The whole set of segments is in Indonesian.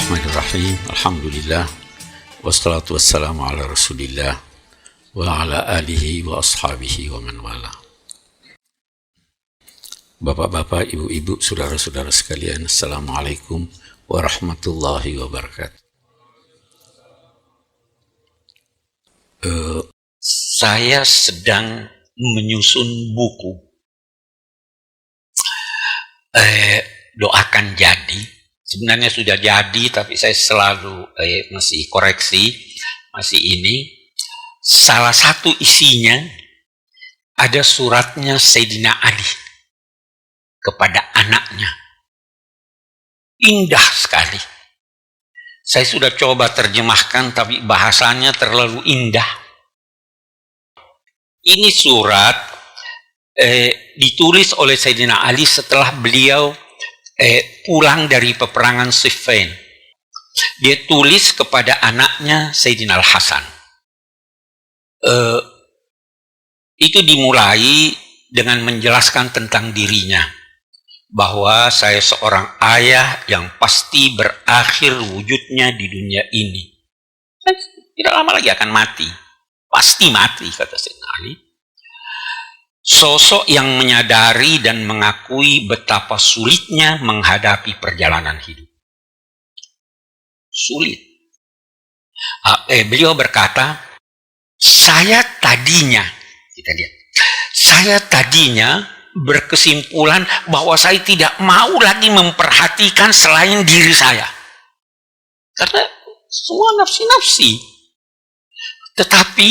Bismillahirrahmanirrahim. Alhamdulillah. Wassalatu wassalamu ala rasulillah wa ala alihi wa ashabihi wa man wala. Bapak-bapak, ibu-ibu, saudara-saudara sekalian, Assalamualaikum warahmatullahi wabarakatuh. Saya sedang menyusun buku. Doakan jadi. Sebenarnya sudah jadi, tapi saya selalu masih koreksi, masih ini. Salah satu isinya ada suratnya Sayyidina Ali kepada anaknya. Indah sekali. Saya sudah coba terjemahkan, tapi bahasanya terlalu indah. Ini surat ditulis oleh Sayyidina Ali setelah beliau pulang dari peperangan Siffin. Dia tulis kepada anaknya Sayyidina Al-Hasan. Itu dimulai dengan menjelaskan tentang dirinya, bahwa saya seorang ayah yang pasti berakhir wujudnya di dunia ini. Tidak lama lagi akan mati. Pasti mati, kata Sayyidina Ali. Sosok yang menyadari dan mengakui betapa sulitnya menghadapi perjalanan hidup. Sulit. Beliau berkata, saya tadinya berkesimpulan bahwa saya tidak mau lagi memperhatikan selain diri saya. Karena semua nafsi-nafsi. Tetapi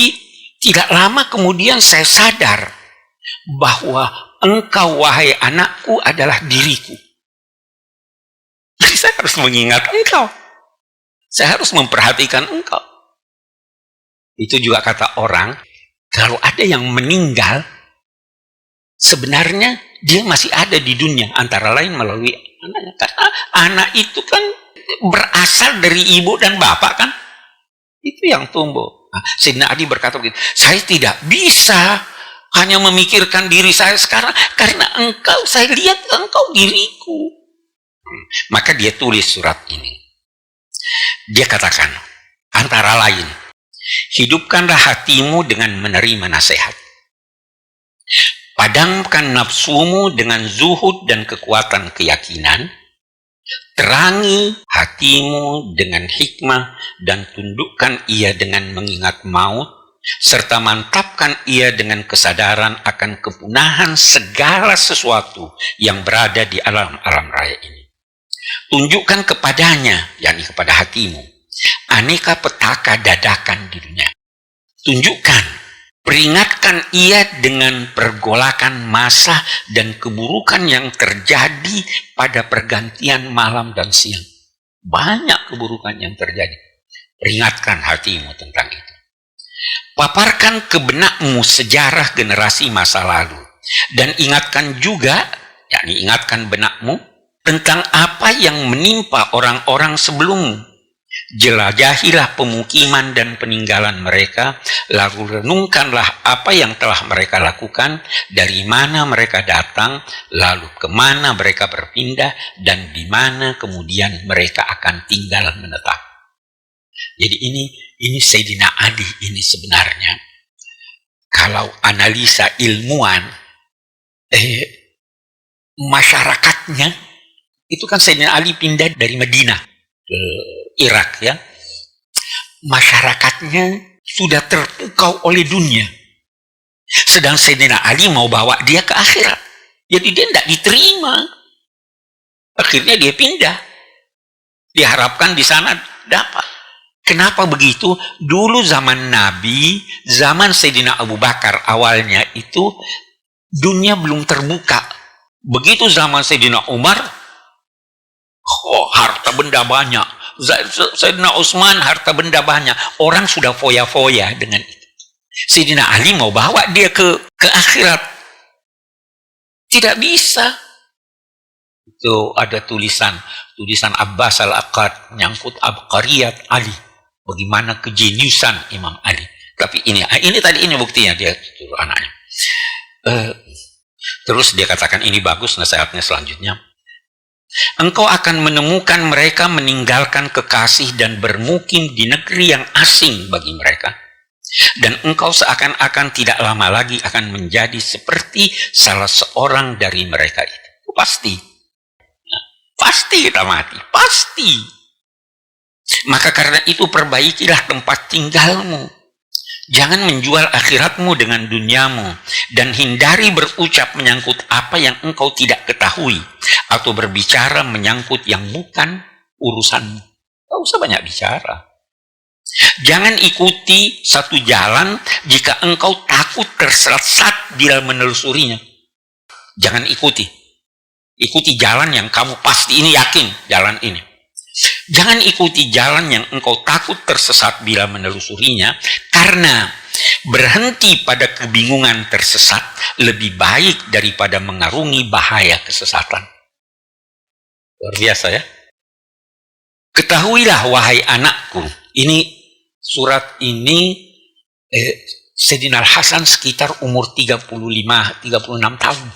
tidak lama kemudian saya sadar bahwa engkau, wahai anakku, adalah diriku. Jadi saya harus mengingat engkau. Saya harus memperhatikan engkau. Itu juga kata orang, kalau ada yang meninggal, sebenarnya dia masih ada di dunia, antara lain melalui anaknya. Karena anak itu kan berasal dari ibu dan bapak kan. Itu yang tumbuh. Nah, Sayyidina Ali berkata begitu, saya tidak bisa hanya memikirkan diri saya sekarang, karena engkau, saya lihat engkau diriku. Maka dia tulis surat ini. Dia katakan, antara lain, hidupkanlah hatimu dengan menerima nasihat. Padamkan nafsumu dengan zuhud dan kekuatan keyakinan. Terangi hatimu dengan hikmah dan tundukkan ia dengan mengingat maut, serta mantapkan ia dengan kesadaran akan kepunahan segala sesuatu yang berada di alam raya ini. Tunjukkan kepadanya, yakni kepada hatimu, aneka petaka dadakan di dunia. Tunjukkan, peringatkan ia dengan pergolakan masa dan keburukan yang terjadi pada pergantian malam dan siang. Banyak keburukan yang terjadi. Peringatkan hatimu tentang itu. Paparkan ke benakmu sejarah generasi masa lalu, dan ingatkan juga, yakni ingatkan benakmu tentang apa yang menimpa orang-orang sebelummu. Jelajahilah pemukiman dan peninggalan mereka, lalu renungkanlah apa yang telah mereka lakukan, dari mana mereka datang, lalu kemana mereka berpindah, dan di mana kemudian mereka akan tinggal menetap. Jadi ini Sayyidina Ali ini sebenarnya, kalau analisa ilmuwan, masyarakatnya, itu kan Sayyidina Ali pindah dari Madinah ke Irak ya. Masyarakatnya sudah terpukau oleh dunia. Sedang Sayyidina Ali mau bawa dia ke akhirat. Jadi dia tidak diterima. Akhirnya dia pindah. Diharapkan di sana dapat. Kenapa begitu? Dulu zaman Nabi, zaman Sayyidina Abu Bakar awalnya itu dunia belum terbuka. Begitu zaman Sayyidina Umar, harta benda banyak. Sayyidina Utsman, harta benda banyak. Orang sudah foya-foya dengan itu. Sayyidina Ali mau bawa dia ke akhirat. Tidak bisa. Itu ada tulisan Abbas Al-Aqad nyangkut Abqariyat Ali. Bagaimana kejeniusan Imam Ali. Tapi ini buktinya, dia suruh anaknya. Terus dia katakan ini bagus nasihatnya selanjutnya. Engkau akan menemukan mereka meninggalkan kekasih dan bermukim di negeri yang asing bagi mereka. Dan engkau seakan-akan tidak lama lagi akan menjadi seperti salah seorang dari mereka itu. Pasti. Pasti kita mati. Pasti. Maka karena itu perbaikilah tempat tinggalmu. Jangan menjual akhiratmu dengan duniamu, dan hindari berucap menyangkut apa yang engkau tidak ketahui, atau berbicara menyangkut yang bukan urusanmu. Tidak usah banyak bicara. Jangan ikuti satu jalan jika engkau takut tersesat bila menelusurinya. Jangan ikuti. Ikuti jalan yang kamu pasti ini yakin jalan ini. Jangan ikuti jalan yang engkau takut tersesat bila menelusurinya, karena berhenti pada kebingungan tersesat lebih baik daripada mengarungi bahaya kesesatan. Luar biasa ya. Ketahuilah wahai anakku, ini surat ini Sayyidina Al-Hasan sekitar umur 35-36 tahun.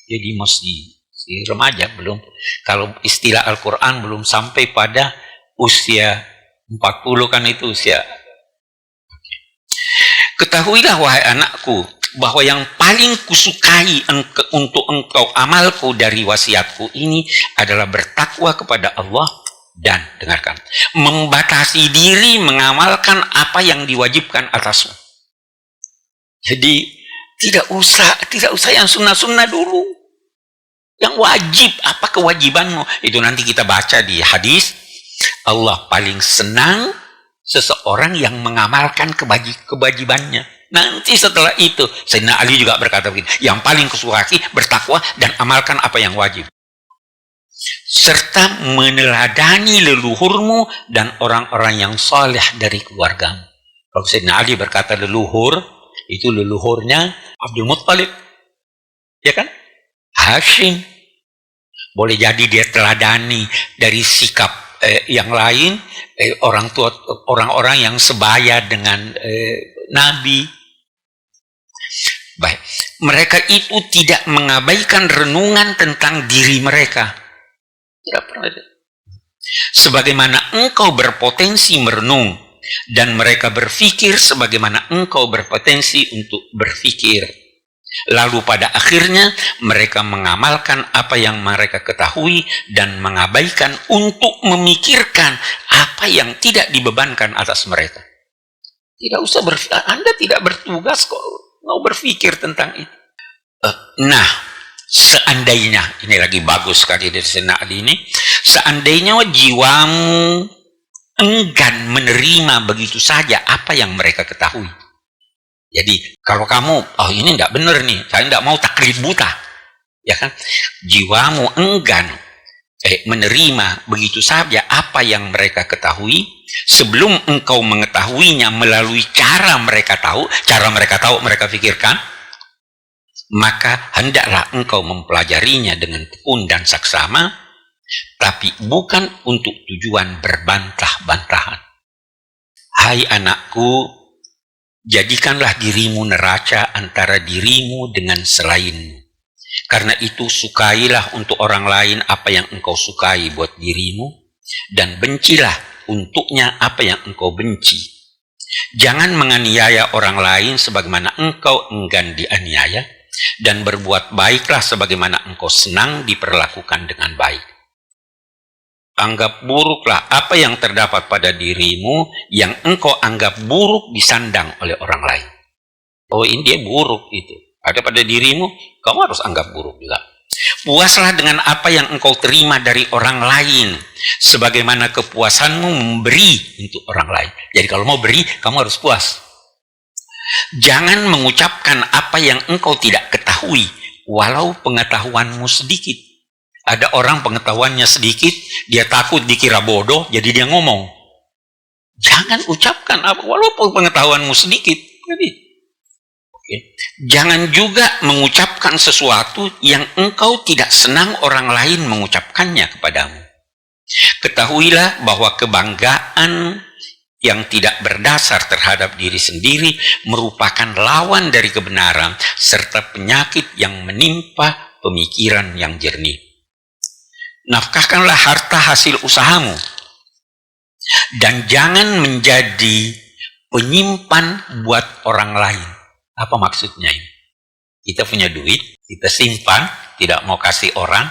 Jadi masih remaja, belum, kalau istilah Al-Quran belum sampai pada usia 40 kan itu usia. Ketahuilah wahai anakku bahwa yang paling kusukai untuk engkau amalku dari wasiatku ini adalah bertakwa kepada Allah dan, dengarkan, membatasi diri mengamalkan apa yang diwajibkan atasmu. Jadi tidak usah yang sunnah-sunnah dulu. Yang wajib, apa kewajibanmu? Itu nanti kita baca di hadis. Allah paling senang seseorang yang mengamalkan kewajibannya. Nanti setelah itu, Sayyidina Ali juga berkata begini, yang paling kusukai bertakwa dan amalkan apa yang wajib. Serta meneladani leluhurmu dan orang-orang yang saleh dari keluargamu. Kalau Sayyidina Ali berkata leluhur, itu leluhurnya Abdul Muttalib. Ya kan? Hashim. Boleh jadi dia teladani dari sikap yang lain, orang-orang yang sebaya dengan Nabi. Baik, mereka itu tidak mengabaikan renungan tentang diri mereka. Tidak pernah. Sebagaimana engkau berpotensi merenung, dan mereka berpikir sebagaimana engkau berpotensi untuk berpikir. Lalu pada akhirnya mereka mengamalkan apa yang mereka ketahui dan mengabaikan untuk memikirkan apa yang tidak dibebankan atas mereka. Tidak usah Anda tidak bertugas kok mau berpikir tentang itu. Nah, seandainya, ini lagi bagus sekali dari Sayyidina Ali ini, seandainya jiwamu enggan menerima begitu saja apa yang mereka ketahui. Jadi kalau kamu, oh ini tidak benar nih, saya tidak mau taklid buta, ya kan? Jiwamu enggan menerima begitu saja apa yang mereka ketahui, sebelum engkau mengetahuinya melalui cara mereka tahu mereka pikirkan, maka hendaklah engkau mempelajarinya dengan tekun dan saksama, tapi bukan untuk tujuan berbantah-bantahan. Hai anakku, jadikanlah dirimu neraca antara dirimu dengan selainmu. Karena itu sukailah untuk orang lain apa yang engkau sukai buat dirimu, dan bencilah untuknya apa yang engkau benci. Jangan menganiaya orang lain sebagaimana engkau enggan dianiaya, dan berbuat baiklah sebagaimana engkau senang diperlakukan dengan baik. Anggap buruklah apa yang terdapat pada dirimu yang engkau anggap buruk disandang oleh orang lain. Oh, ini dia buruk itu. Ada pada dirimu, kamu harus anggap buruk juga. Puaslah dengan apa yang engkau terima dari orang lain, sebagaimana kepuasanmu memberi untuk orang lain. Jadi kalau mau beri, kamu harus puas. Jangan mengucapkan apa yang engkau tidak ketahui, walau pengetahuanmu sedikit. Ada orang pengetahuannya sedikit, dia takut dikira bodoh, jadi dia ngomong. Jangan ucapkan apa, walaupun pengetahuanmu sedikit. Jadi, jangan juga mengucapkan sesuatu yang engkau tidak senang orang lain mengucapkannya kepadamu. Ketahuilah bahwa kebanggaan yang tidak berdasar terhadap diri sendiri merupakan lawan dari kebenaran serta penyakit yang menimpa pemikiran yang jernih. Nafkahkanlah harta hasil usahamu, dan jangan menjadi penyimpan buat orang lain. Apa maksudnya ini? Kita punya duit, kita simpan, tidak mau kasih orang,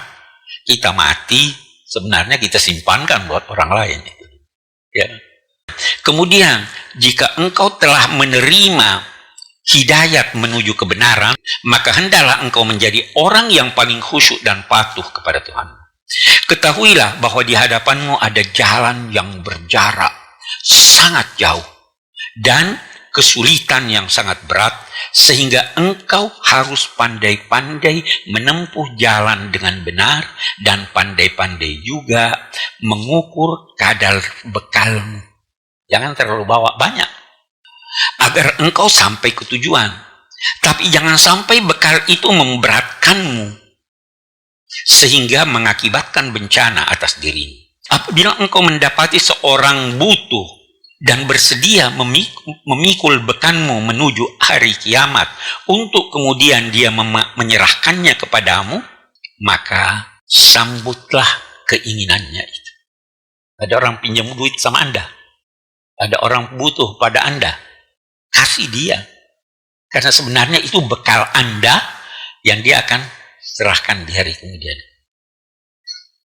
kita mati, sebenarnya kita simpankan buat orang lain. Ya. Kemudian, jika engkau telah menerima hidayat menuju kebenaran, maka hendaklah engkau menjadi orang yang paling khusyuk dan patuh kepada Tuhan. Ketahuilah bahwa di hadapanmu ada jalan yang berjarak sangat jauh dan kesulitan yang sangat berat, sehingga engkau harus pandai-pandai menempuh jalan dengan benar dan pandai-pandai juga mengukur kadar bekalmu. Jangan terlalu bawa banyak agar engkau sampai ke tujuan, tapi jangan sampai bekal itu memberatkanmu sehingga mengakibatkan bencana atas dirimu. Apabila engkau mendapati seorang butuh dan bersedia memikul bekalmu menuju hari kiamat untuk kemudian dia menyerahkannya kepadamu, maka sambutlah keinginannya itu. Ada orang pinjam duit sama Anda, ada orang butuh pada Anda, kasih dia, karena sebenarnya itu bekal Anda yang dia akan serahkan di hari kemudian.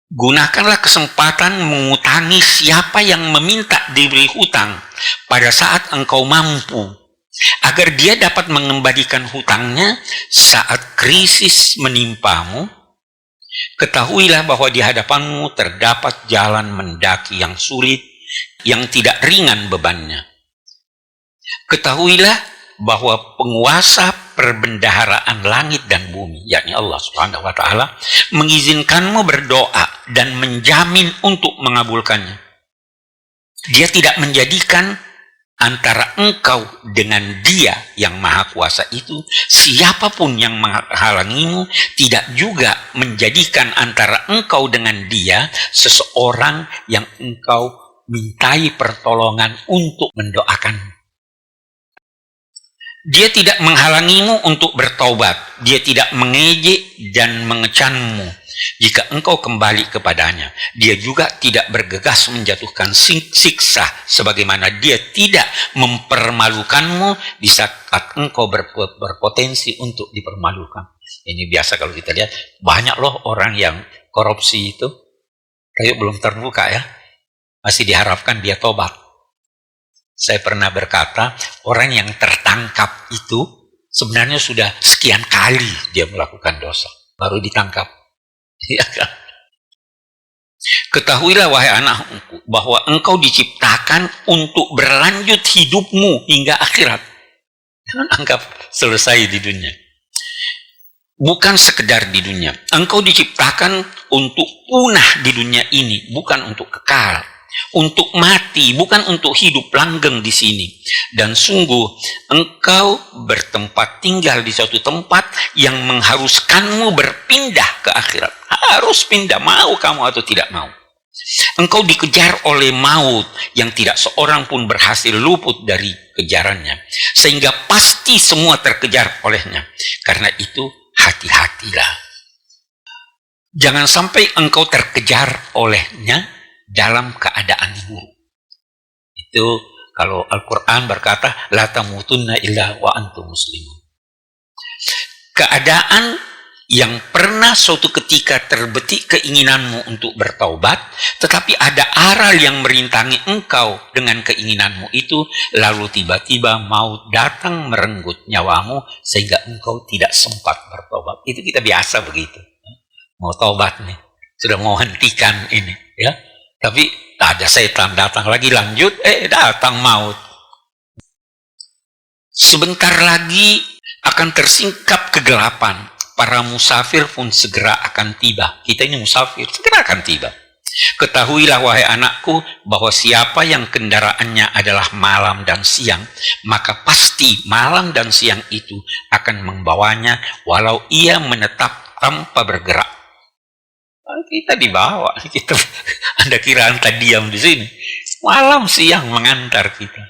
Gunakanlah kesempatan mengutangi siapa yang meminta diberi hutang pada saat engkau mampu, agar dia dapat mengembalikan hutangnya saat krisis menimpamu. Ketahuilah bahwa di hadapanmu terdapat jalan mendaki yang sulit, yang tidak ringan bebannya. Ketahuilah bahwa penguasa perbendaharaan langit dan bumi, yakni Allah Subhanahu wa Ta'ala, mengizinkanmu berdoa dan menjamin untuk mengabulkannya. Dia tidak menjadikan antara engkau dengan Dia yang Maha Kuasa itu siapapun yang menghalangimu, tidak juga menjadikan antara engkau dengan Dia seseorang yang engkau mintai pertolongan untuk mendoakanmu. Dia tidak menghalangimu untuk bertaubat. Dia tidak mengejek dan mengecammu jika engkau kembali kepadanya. Dia juga tidak bergegas menjatuhkan siksa, sebagaimana dia tidak mempermalukanmu di saat engkau berpotensi untuk dipermalukan. Ini biasa kalau kita lihat, banyak loh orang yang korupsi itu, tapi belum terbuka ya. Masih diharapkan dia tobat. Saya pernah berkata, orang yang tertangkap itu sebenarnya sudah sekian kali dia melakukan dosa, baru ditangkap. Ya kan? Ketahuilah wahai anakku, bahwa engkau diciptakan untuk berlanjut hidupmu hingga akhirat. Jangan anggap selesai di dunia. Bukan sekedar di dunia. Engkau diciptakan untuk punah di dunia ini, bukan untuk kekal. Untuk mati, bukan untuk hidup langgeng di sini. Dan sungguh engkau bertempat tinggal di suatu tempat yang mengharuskanmu berpindah ke akhirat. Harus pindah, mau kamu atau tidak mau. Engkau dikejar oleh maut yang tidak seorang pun berhasil luput dari kejarannya, sehingga pasti semua terkejar olehnya. Karena itu hati-hatilah. Jangan sampai engkau terkejar olehnya dalam keadaan buruk. Itu kalau Al-Quran berkata, la tamutunna illa wa antum muslimun. Keadaan yang pernah suatu ketika terbetik keinginanmu untuk bertaubat, tetapi ada aral yang merintangi engkau dengan keinginanmu itu, lalu tiba-tiba maut datang merenggut nyawamu sehingga engkau tidak sempat bertobat. Itu kita biasa begitu. Mau taubat nih, sudah mau hentikan ini, ya. Tapi ada setan datang lagi, lanjut, datang maut. Sebentar lagi akan tersingkap kegelapan. Para musafir pun segera akan tiba. Kita ini musafir, segera akan tiba. Ketahuilah wahai anakku, bahwa siapa yang kendaraannya adalah malam dan siang, maka pasti malam dan siang itu akan membawanya walau ia menetap tanpa bergerak. Kita dibawa, kita Anda kira Anda diam di sini, malam siang mengantar kita.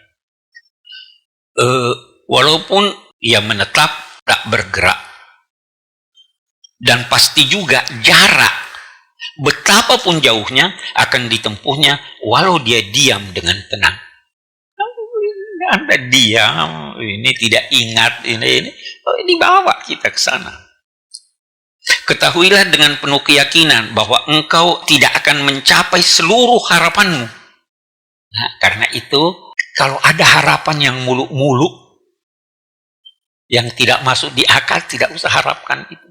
Walaupun ia menetap tak bergerak, dan pasti juga jarak Betapapun jauhnya akan ditempuhnya walau dia diam dengan tenang. Anda diam, ini tidak ingat, ini dibawa kita ke sana. Ketahuilah dengan penuh keyakinan bahwa engkau tidak akan mencapai seluruh harapanmu. Nah, karena itu, kalau ada harapan yang muluk-muluk, yang tidak masuk di akal, tidak usah harapkan itu.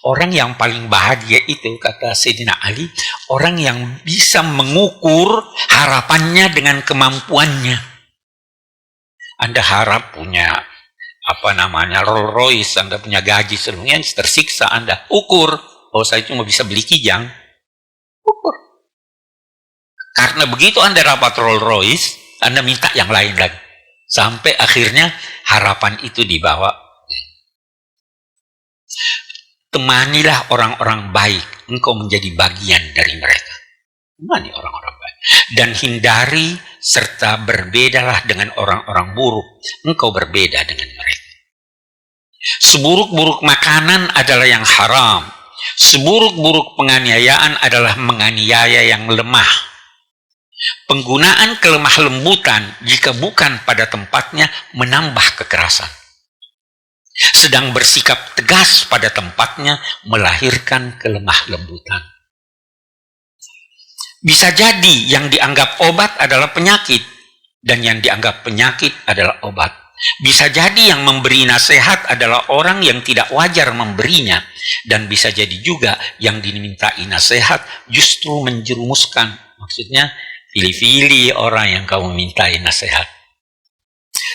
Orang yang paling bahagia itu, kata Sayyidina Ali, orang yang bisa mengukur harapannya dengan kemampuannya. Anda harap punya Rolls Royce, Anda punya gaji sebelumnya, tersiksa Anda. Ukur, oh saya cuma bisa beli kijang. Ukur. Karena begitu Anda dapat Rolls Royce, Anda minta yang lain lagi. Sampai akhirnya harapan itu dibawa. Temanilah orang-orang baik, engkau menjadi bagian dari mereka. Temani orang-orang baik. Dan hindari serta berbedalah dengan orang-orang buruk. Engkau berbeda dengan mereka. Seburuk-buruk makanan adalah yang haram. Seburuk-buruk penganiayaan adalah menganiaya yang lemah. Penggunaan kelemah lembutan jika bukan pada tempatnya menambah kekerasan. Sedang bersikap tegas pada tempatnya melahirkan kelemah lembutan. Bisa jadi yang dianggap obat adalah penyakit, dan yang dianggap penyakit adalah obat. Bisa jadi yang memberi nasihat adalah orang yang tidak wajar memberinya, dan bisa jadi juga yang dimintai nasihat justru menjerumuskan. Maksudnya, pilih-pilih orang yang kamu mintai nasihat.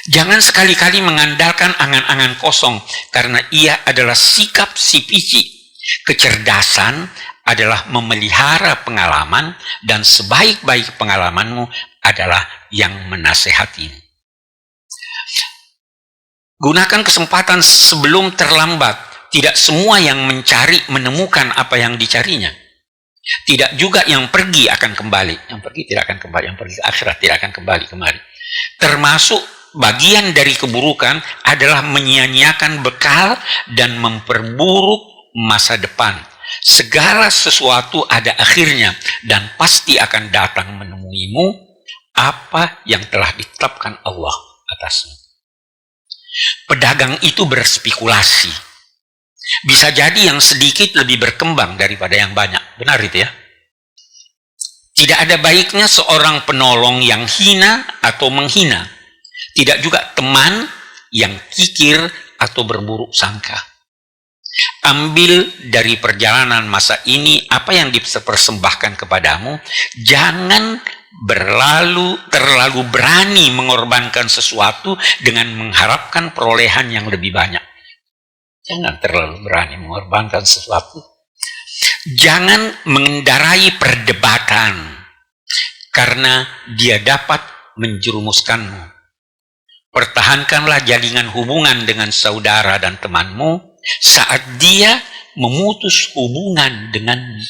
Jangan sekali-kali mengandalkan angan-angan kosong, karena ia adalah sikap si pici. Kecerdasan adalah memelihara pengalaman, dan sebaik-baik pengalamanmu adalah yang menasehatimu. Gunakan kesempatan sebelum terlambat. Tidak semua yang mencari menemukan apa yang dicarinya. Tidak juga yang pergi akan kembali. Yang pergi tidak akan kembali. Yang pergi ke akhirat tidak akan kembali kemari. Termasuk bagian dari keburukan adalah menyia-nyiakan bekal dan memperburuk masa depan. Segala sesuatu ada akhirnya dan pasti akan datang menemuimu apa yang telah ditetapkan Allah atasmu. Pedagang itu berspekulasi. Bisa jadi yang sedikit lebih berkembang daripada yang banyak. Benar itu ya? Tidak ada baiknya seorang penolong yang hina atau menghina. Tidak juga teman yang kikir atau berburuk sangka. Ambil dari perjalanan masa ini apa yang dipersembahkan kepadamu. Jangan terlalu berani mengorbankan sesuatu dengan mengharapkan perolehan yang lebih banyak. Jangan terlalu berani mengorbankan sesuatu. Jangan mengendarai perdebatan karena dia dapat menjerumuskanmu. Pertahankanlah jaringan hubungan dengan saudara dan temanmu saat dia memutus hubungan denganmu.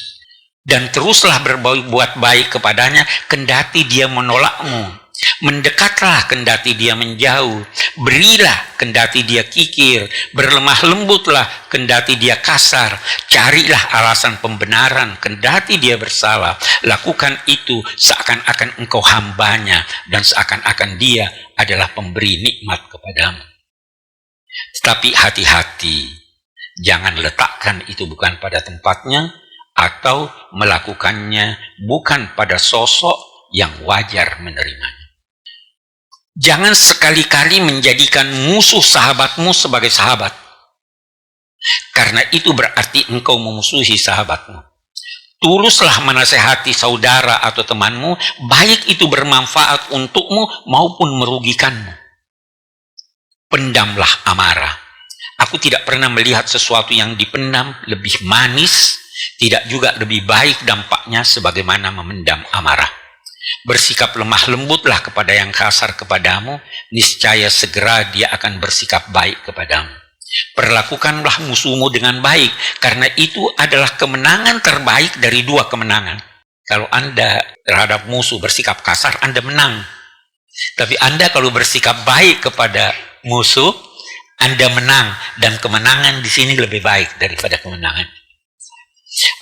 Dan teruslah berbuat baik kepadanya kendati dia menolakmu. Mendekatlah kendati dia menjauh. Berilah kendati dia kikir. Berlemah lembutlah kendati dia kasar. Carilah alasan pembenaran kendati dia bersalah. Lakukan itu seakan-akan engkau hambanya dan seakan-akan dia adalah pemberi nikmat kepadamu. Tetapi hati-hati, jangan letakkan itu bukan pada tempatnya atau melakukannya bukan pada sosok yang wajar menerimanya. Jangan sekali-kali menjadikan musuh sahabatmu sebagai sahabat, karena itu berarti engkau memusuhi sahabatmu. Tuluslah menasehati saudara atau temanmu, baik itu bermanfaat untukmu maupun merugikanmu. Pendamlah amarah. Aku tidak pernah melihat sesuatu yang dipendam lebih manis, tidak juga lebih baik dampaknya sebagaimana memendam amarah. Bersikap lemah lembutlah kepada yang kasar kepadamu, niscaya segera dia akan bersikap baik kepadamu. Perlakukanlah musuhmu dengan baik, karena itu adalah kemenangan terbaik dari dua kemenangan. Kalau Anda terhadap musuh bersikap kasar, Anda menang. Tapi Anda kalau bersikap baik kepada musuh, Anda menang. Dan kemenangan di sini lebih baik daripada kemenangan.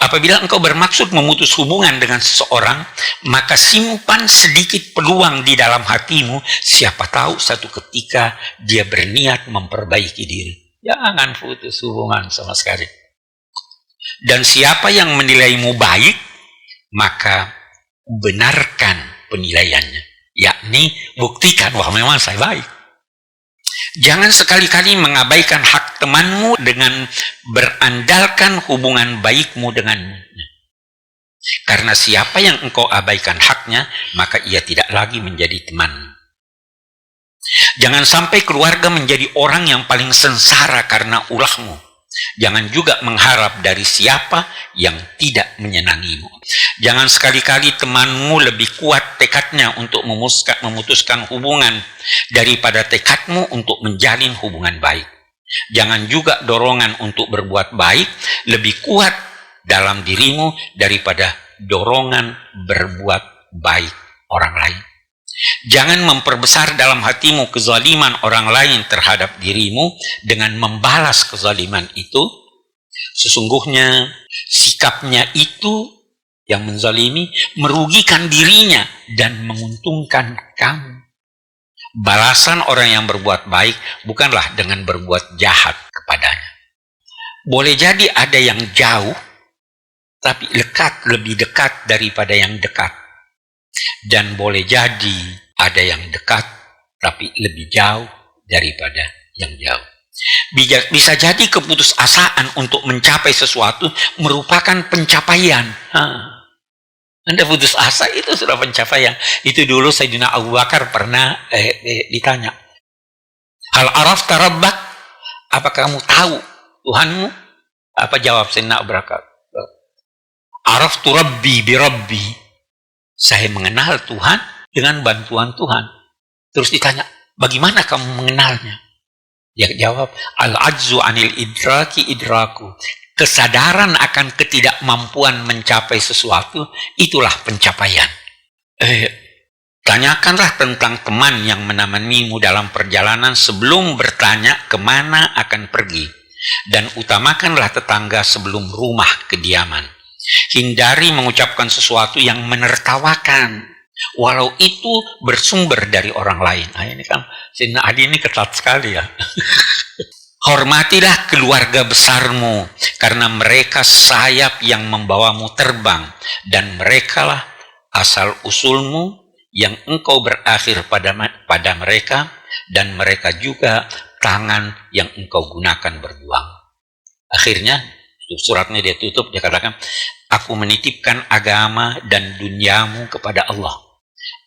Apabila engkau bermaksud memutus hubungan dengan seseorang, maka simpan sedikit peluang di dalam hatimu. Siapa tahu satu ketika dia berniat memperbaiki diri. Jangan putus hubungan sama sekali. Dan siapa yang menilaimu baik, maka benarkan penilaiannya. Yakni buktikan, wah memang saya baik. Jangan sekali-kali mengabaikan hak temanmu dengan berandalkan hubungan baikmu dengannya. Karena siapa yang engkau abaikan haknya, maka ia tidak lagi menjadi teman. Jangan sampai keluarga menjadi orang yang paling sengsara karena ulahmu. Jangan juga mengharap dari siapa yang tidak menyenangimu. Jangan sekali-kali temanmu lebih kuat tekadnya untuk memutuskan hubungan daripada tekadmu untuk menjalin hubungan baik. Jangan juga dorongan untuk berbuat baik lebih kuat dalam dirimu daripada dorongan berbuat baik orang lain. Jangan memperbesar dalam hatimu kezaliman orang lain terhadap dirimu dengan membalas kezaliman itu. Sesungguhnya sikapnya itu yang menzalimi merugikan dirinya dan menguntungkan kamu. Balasan orang yang berbuat baik bukanlah dengan berbuat jahat kepadanya. Boleh jadi ada yang jauh, tapi lebih dekat daripada yang dekat. Dan boleh jadi ada yang dekat, tapi lebih jauh daripada yang jauh. Bisa jadi keputusasaan untuk mencapai sesuatu merupakan pencapaian. Anda putus asa, itu sudah pencapaian. Itu dulu Sayyidina Abu Bakar pernah ditanya, hal arafta rabbak, apa kamu tahu Tuhanmu? Apa jawab Sayyidina Abu Bakar? Araftu rabbi bi rabbi. Saya mengenal Tuhan dengan bantuan Tuhan. Terus ditanya, bagaimana kamu mengenalnya? Dia jawab, al-ajzu anil idraki idraku. Kesadaran akan ketidakmampuan mencapai sesuatu, itulah pencapaian. Tanyakanlah tentang teman yang menemanimu dalam perjalanan sebelum bertanya kemana akan pergi. Dan utamakanlah tetangga sebelum rumah kediaman. Hindari mengucapkan sesuatu yang menertawakan, walau itu bersumber dari orang lain. Nah, ini kan Sayyidina Ali ini ketat sekali ya. Hormatilah keluarga besarmu, karena mereka sayap yang membawamu terbang, dan merekalah asal usulmu yang engkau berakhir pada mereka, dan mereka juga tangan yang engkau gunakan berjuang. Akhirnya suratnya dia tutup, dia katakan, aku menitipkan agama dan duniamu kepada Allah.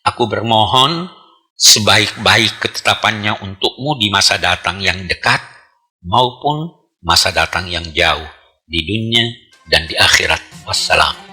Aku bermohon sebaik-baik ketetapannya untukmu di masa datang yang dekat maupun masa datang yang jauh, di dunia dan di akhirat. Wassalam.